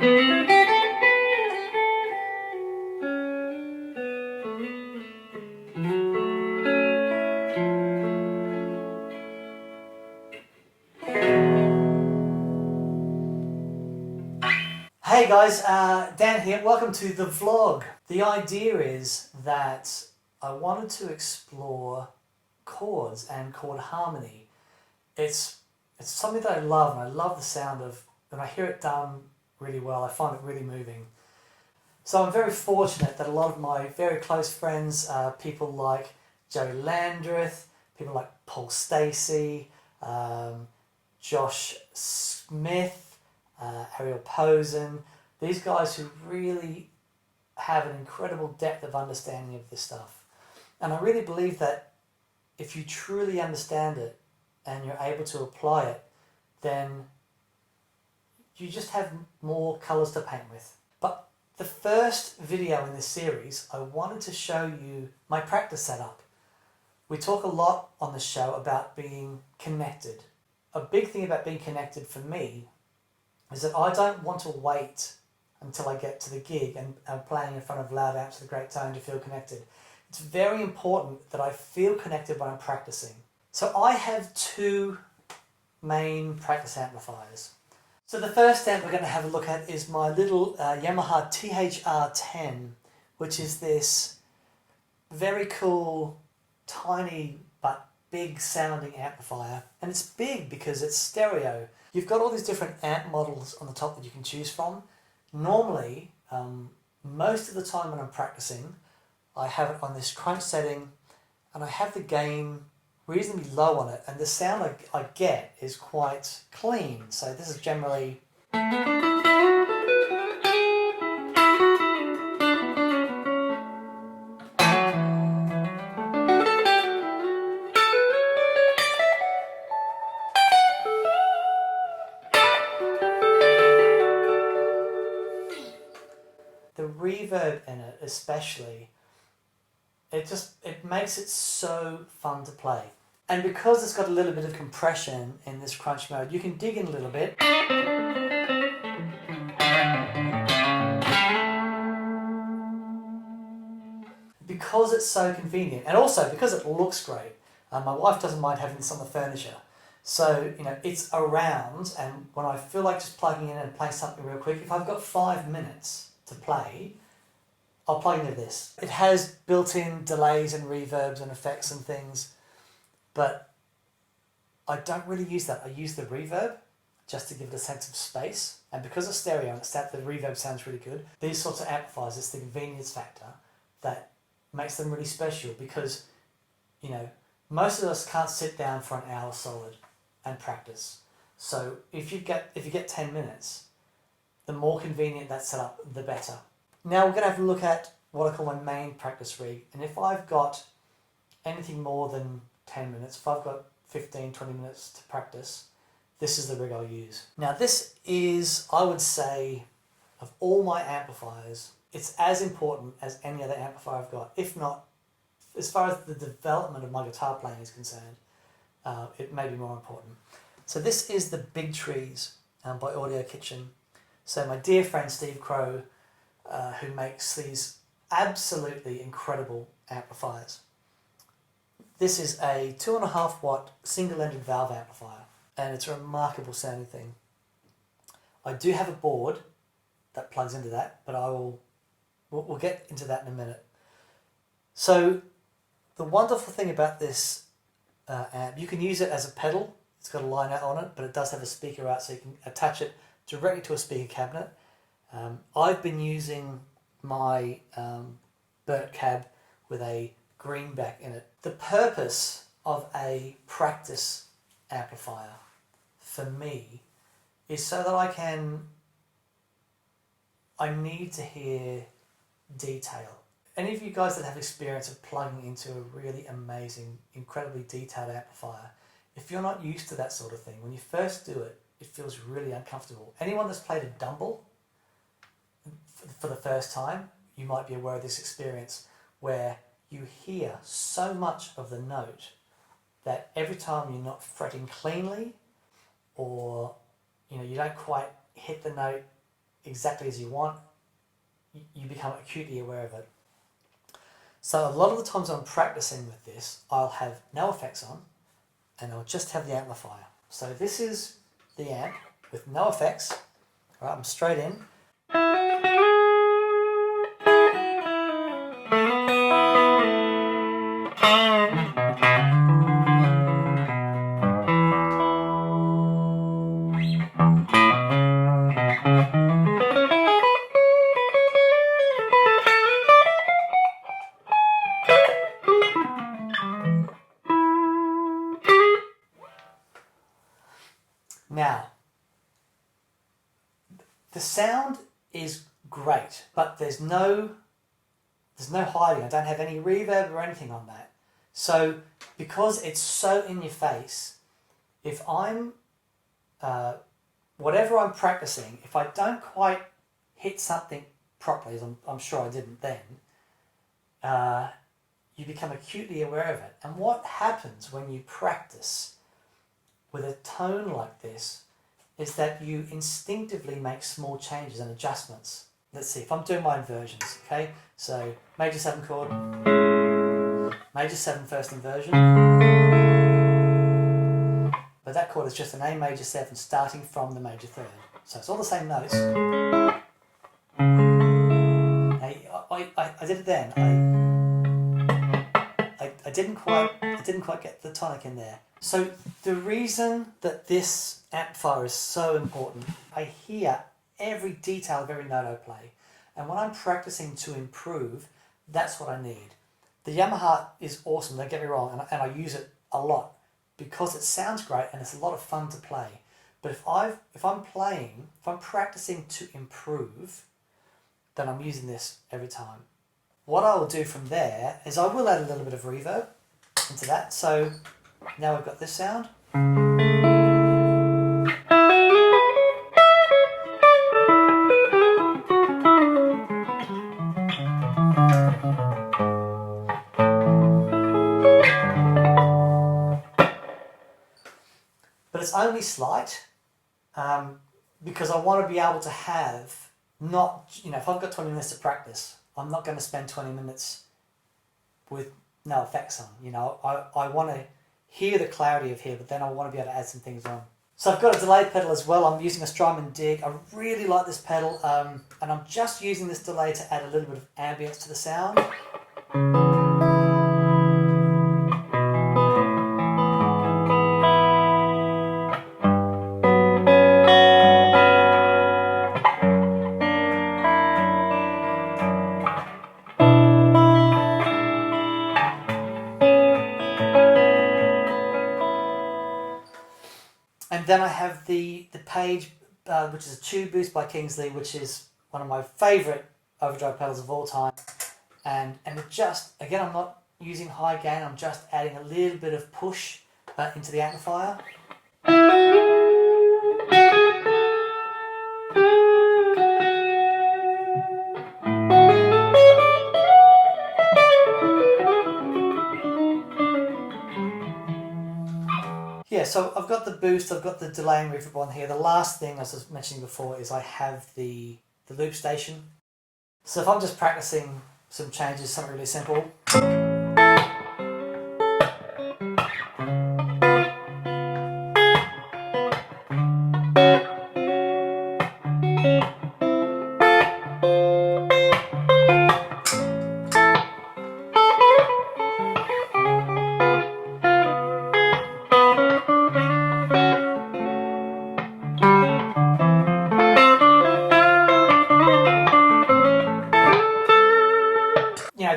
Hey guys, Dan here. Welcome to the vlog. The idea is that I wanted to explore chords and chord harmony. It's something that I love, and I love the sound of when I hear it done really well. I find it really moving. So I'm very fortunate that a lot of my very close friends, people like Joey Landreth, people like Paul Stacey, Josh Smith, Ariel Posen, these guys who really have an incredible depth of understanding of this stuff. And I really believe that if you truly understand it and you're able to apply it, then you just have more colours to paint with. But the first video in this series, I wanted to show you my practice setup. We talk a lot on the show about being connected. A big thing about being connected for me is that I don't want to wait until I get to the gig and I'm playing in front of loud amps with a great tone to feel connected. It's very important that I feel connected when I'm practicing. So I have two main practice amplifiers. So the first amp we're going to have a look at is my little Yamaha THR-10, which is this very cool, tiny but big sounding amplifier. And it's big because it's stereo. You've got all these different amp models on the top that you can choose from. Normally, most of the time when I'm practicing, I have it on this crunch setting and I have the gain reasonably low on it, and the sound I get is quite clean. So this is generally... The reverb in it especially, it makes it so fun to play. And because it's got a little bit of compression in this crunch mode, you can dig in a little bit. Because it's so convenient, and also because it looks great. My wife doesn't mind having this on the furniture. So, you know, it's around, and when I feel like just plugging in and playing something real quick, if I've got 5 minutes to play, I'll plug into this. It has built-in delays and reverbs and effects and things, but I don't really use that. I use the reverb just to give it a sense of space, and because it's stereo and the reverb sounds really good. These sorts of amplifiers, it's the convenience factor that makes them really special, because, you know, most of us can't sit down for an hour solid and practice. So if you get 10 minutes, the more convenient that setup, the better. Now we're going to have a look at what I call my main practice rig. And if I've got anything more than 10 minutes, if I've got 15, 20 minutes to practice, this is the rig I'll use. Now this is, I would say, of all my amplifiers, it's as important as any other amplifier I've got. If not, as far as the development of my guitar playing is concerned, it may be more important. So this is the Big Trees by Audio Kitchen. So my dear friend Steve Crow, who makes these absolutely incredible amplifiers. This is a 2.5 watt single-ended valve amplifier, and it's a remarkable sounding thing. I do have a board that plugs into that, but we'll get into that in a minute. So the wonderful thing about this amp, you can use it as a pedal. It's got a line out on it, but it does have a speaker out, so you can attach it directly to a speaker cabinet. I've been using my Burt cab with a greenback in it. The purpose of a practice amplifier for me is so that I need to hear detail. Any of you guys that have experience of plugging into a really amazing, incredibly detailed amplifier, if you're not used to that sort of thing, when you first do it, it feels really uncomfortable. Anyone that's played a dumble for the first time, you might be aware of this experience where you hear so much of the note that every time you're not fretting cleanly, or you don't quite hit the note exactly as you want, you become acutely aware of it. So a lot of the times when I'm practicing with this, I'll have no effects on, and I'll just have the amplifier. So this is the amp with no effects. All right, I'm straight in. Now, the sound is great, but there's no hiding. I don't have any reverb or anything on that. So because it's so in your face, if I'm, whatever I'm practicing, if I don't quite hit something properly, as I'm sure I didn't then, you become acutely aware of it. And what happens when you practice with a tone like this is that you instinctively make small changes and adjustments. Let's see, if I'm doing my inversions, okay? So major 7 chord, major 7 first inversion, but that chord is just an A major 7 starting from the major 3rd. So it's all the same notes. Now, I did it then. I didn't quite get the tonic in there. So the reason that this amplifier is so important, I hear every detail of every note I play, and when I'm practicing to improve, that's what I need. The Yamaha is awesome, don't get me wrong, and I use it a lot because it sounds great and it's a lot of fun to play. But if I'm practicing to improve, then I'm using this every time. What I will do from there is I will add a little bit of reverb into that. So now we've got this sound. But it's only slight because I want to be able to have if I've got 20 minutes to practice, I'm not going to spend 20 minutes with no effects on. I want to hear the clarity of here, but then I want to be able to add some things on. So I've got a delay pedal as well. I'm using a Strymon Dig. I really like this pedal, and I'm just using this delay to add a little bit of ambience to the sound. And then I have the Page, which is a tube boost by Kingsley, which is one of my favourite overdrive pedals of all time. And it just, again, I'm not using high gain, I'm just adding a little bit of push into the amplifier. Yeah, so I've got the boost, I've got the delay and reverb on here. The last thing, as I was mentioning before, is I have the loop station. So if I'm just practicing some changes, something really simple.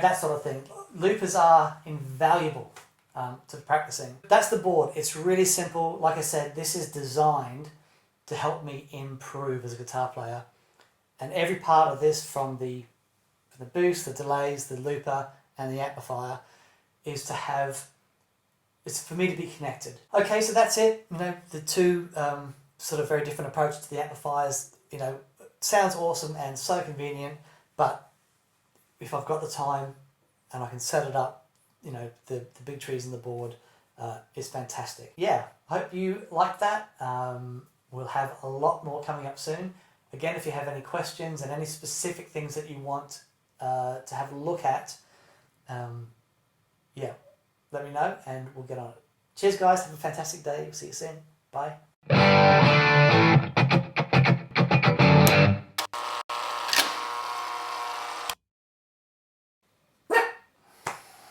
That sort of thing. Loopers are invaluable to practicing. That's the board. It's really simple. Like I said, this is designed to help me improve as a guitar player. And every part of this, from the boost, the delays, the looper, and the amplifier, is for me to be connected. Okay, so that's it. The two sort of very different approaches to the amplifiers. Sounds awesome and so convenient, but if I've got the time and I can set it up, the big trees in the board is fantastic. Yeah, hope you like that. We'll have a lot more coming up soon. Again, if you have any questions and any specific things that you want to have a look at, yeah, let me know and we'll get on it. Cheers guys, have a fantastic day, we'll see you soon, bye.